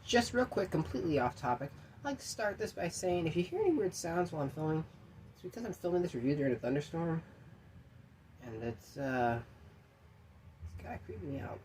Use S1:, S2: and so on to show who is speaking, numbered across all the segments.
S1: Just real quick, completely off topic, I'd like to start this by saying if you hear any weird sounds while I'm filming, it's because I'm filming this review during a thunderstorm, and it's kind of creeping me out.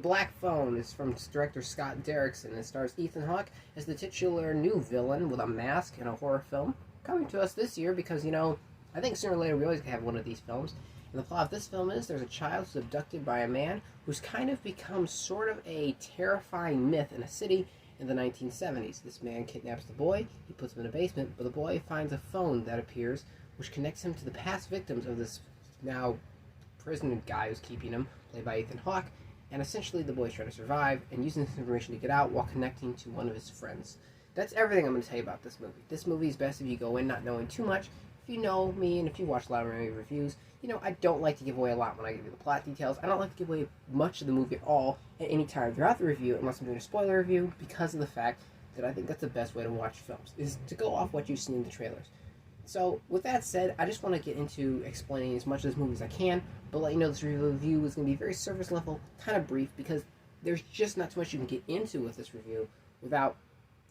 S1: Black Phone is from director Scott Derrickson and stars Ethan Hawke as the titular new villain with a mask in a horror film. Coming to us this year because, I think sooner or later we always have one of these films. And the plot of this film is there's a child who's abducted by a man who's kind of become sort of a terrifying myth in a city in the 1970s. This man kidnaps the boy, he puts him in a basement, but the boy finds a phone that appears which connects him to the past victims of this now prison guy who's keeping him, played by Ethan Hawke. And essentially the boy's trying to survive and using this information to get out while connecting to one of his friends. That's everything I'm going to tell you about this movie. This movie is best if you go in not knowing too much. If you know me and if you watch a lot of my reviews, I don't like to give away a lot when I give you the plot details. I don't like to give away much of the movie at all at any time throughout the review unless I'm doing a spoiler review, because of the fact that I think that's the best way to watch films, is to go off what you've seen in the trailers. So, with that said, I just want to get into explaining as much of this movie as I can, but let you know this review is going to be very surface level, kind of brief, because there's just not too much you can get into with this review without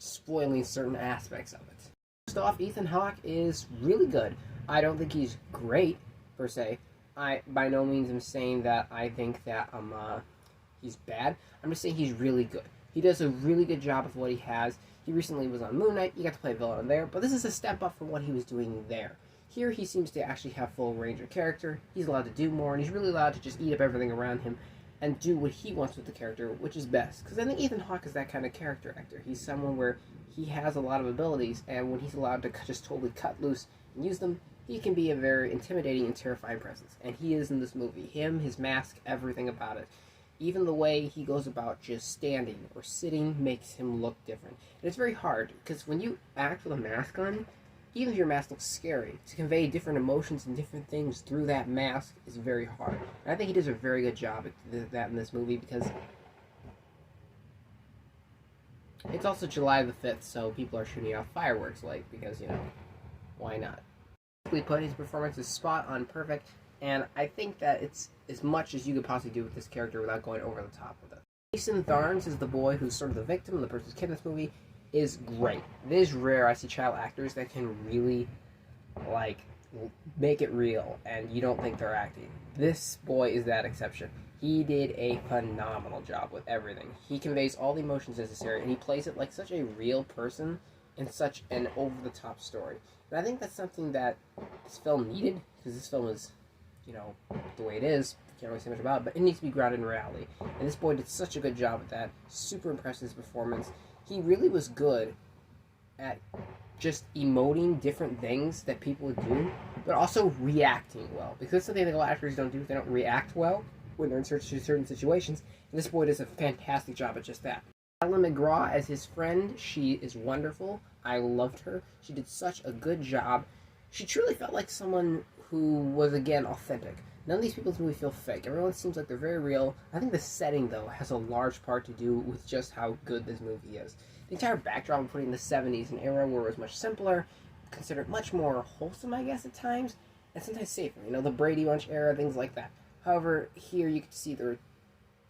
S1: spoiling certain aspects of it. First off, Ethan Hawke is really good. I don't think he's great, per se. I by no means am saying that I think that he's bad. I'm just saying he's really good. He does a really good job with what he has. He recently was on Moon Knight. You got to play a villain there, but this is a step up from what he was doing there. Here, he seems to actually have full range of character. He's allowed to do more, and he's really allowed to just eat up everything around him and do what he wants with the character, which is best. Because I think Ethan Hawke is that kind of character actor. He's someone where he has a lot of abilities, and when he's allowed to just totally cut loose and use them, he can be a very intimidating and terrifying presence. And he is in this movie. Him, his mask, everything about it. Even the way he goes about just standing or sitting makes him look different. And it's very hard, because when you act with a mask on, even if your mask looks scary, to convey different emotions and different things through that mask is very hard. And I think he does a very good job at that in this movie, because it's also July the 5th, so people are shooting off fireworks, because, why not? Simply put, his performance is spot on perfect, and I think that it's as much as you could possibly do with this character without going over the top with it. Jason Tharnes is the boy who's sort of the victim, the person's kid in this movie, is great. It is rare I see child actors that can really, make it real, and you don't think they're acting. This boy is that exception. He did a phenomenal job with everything. He conveys all the emotions necessary, and he plays it like such a real person in such an over-the-top story. And I think that's something that this film needed, because this film is, the way it is. Can't really say much about it, but it needs to be grounded in reality. And this boy did such a good job with that. Super impressed with his performance. He really was good at just emoting different things that people would do, but also reacting well. Because that's something that a lot of actors don't do. They don't react well when they're in certain situations. And this boy does a fantastic job at just that. Ellen McGraw as his friend, she is wonderful. I loved her. She did such a good job. She truly felt like someone who was, again, authentic. None of these people in this movie feel fake. Everyone seems like they're very real. I think the setting, though, has a large part to do with just how good this movie is. The entire backdrop of putting in the 70s, an era where it was much simpler, considered much more wholesome, I guess, at times, and sometimes safer. The Brady Bunch era, things like that. However, here you can see there are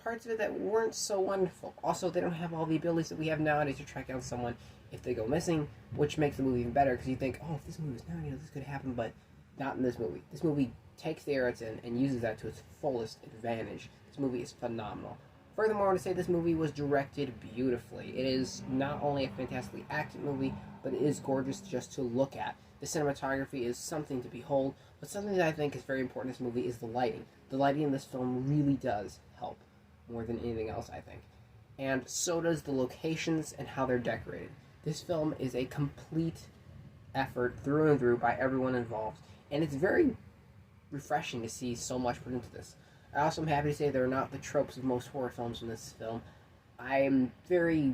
S1: parts of it that weren't so wonderful. Also, they don't have all the abilities that we have nowadays to track down someone if they go missing, which makes the movie even better, because you think, oh, if this movie was now, this could happen, but not in this movie. This movie takes the era it's in and uses that to its fullest advantage. This movie is phenomenal. Furthermore, I want to say this movie was directed beautifully. It is not only a fantastically acted movie, but it is gorgeous just to look at. The cinematography is something to behold, but something that I think is very important in this movie is the lighting. The lighting in this film really does help, more than anything else, I think. And so does the locations and how they're decorated. This film is a complete effort through and through by everyone involved, and it's very refreshing to see so much put into this. I also am happy to say there are not the tropes of most horror films in this film. I am very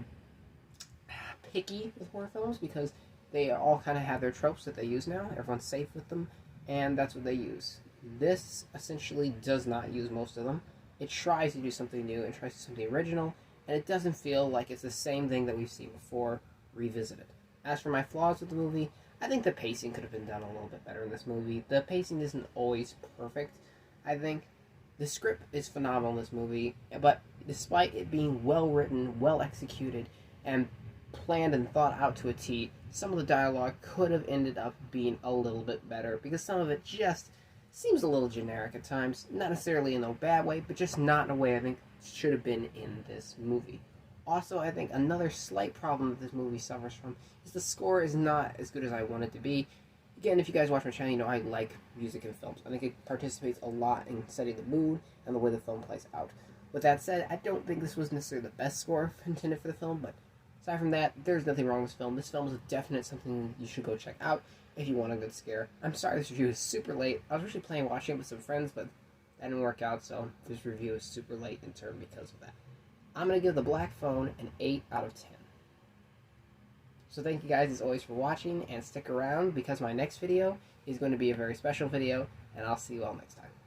S1: picky with horror films because they all kind of have their tropes that they use now. Everyone's safe with them, and that's what they use. This essentially does not use most of them. It tries to do something new and tries to do something original, and it doesn't feel like it's the same thing that we've seen before revisited. As for my flaws with the movie, I think the pacing could have been done a little bit better in this movie. The pacing isn't always perfect. I think the script is phenomenal in this movie, but despite it being well written, well executed, and planned and thought out to a T, some of the dialogue could have ended up being a little bit better because some of it just seems a little generic at times. Not necessarily in a bad way, but just not in a way I think should have been in this movie. Also, I think another slight problem that this movie suffers from is the score is not as good as I want it to be. Again, if you guys watch my channel, you know I like music in films. I think it participates a lot in setting the mood and the way the film plays out. With that said, I don't think this was necessarily the best score intended for the film, but aside from that, there's nothing wrong with this film. This film is a definite something you should go check out if you want a good scare. I'm sorry this review is super late. I was actually planning watching it with some friends, but that didn't work out, so this review is super late in turn because of that. I'm going to give The Black Phone an 8 out of 10. So thank you guys as always for watching, and stick around because my next video is going to be a very special video, and I'll see you all next time.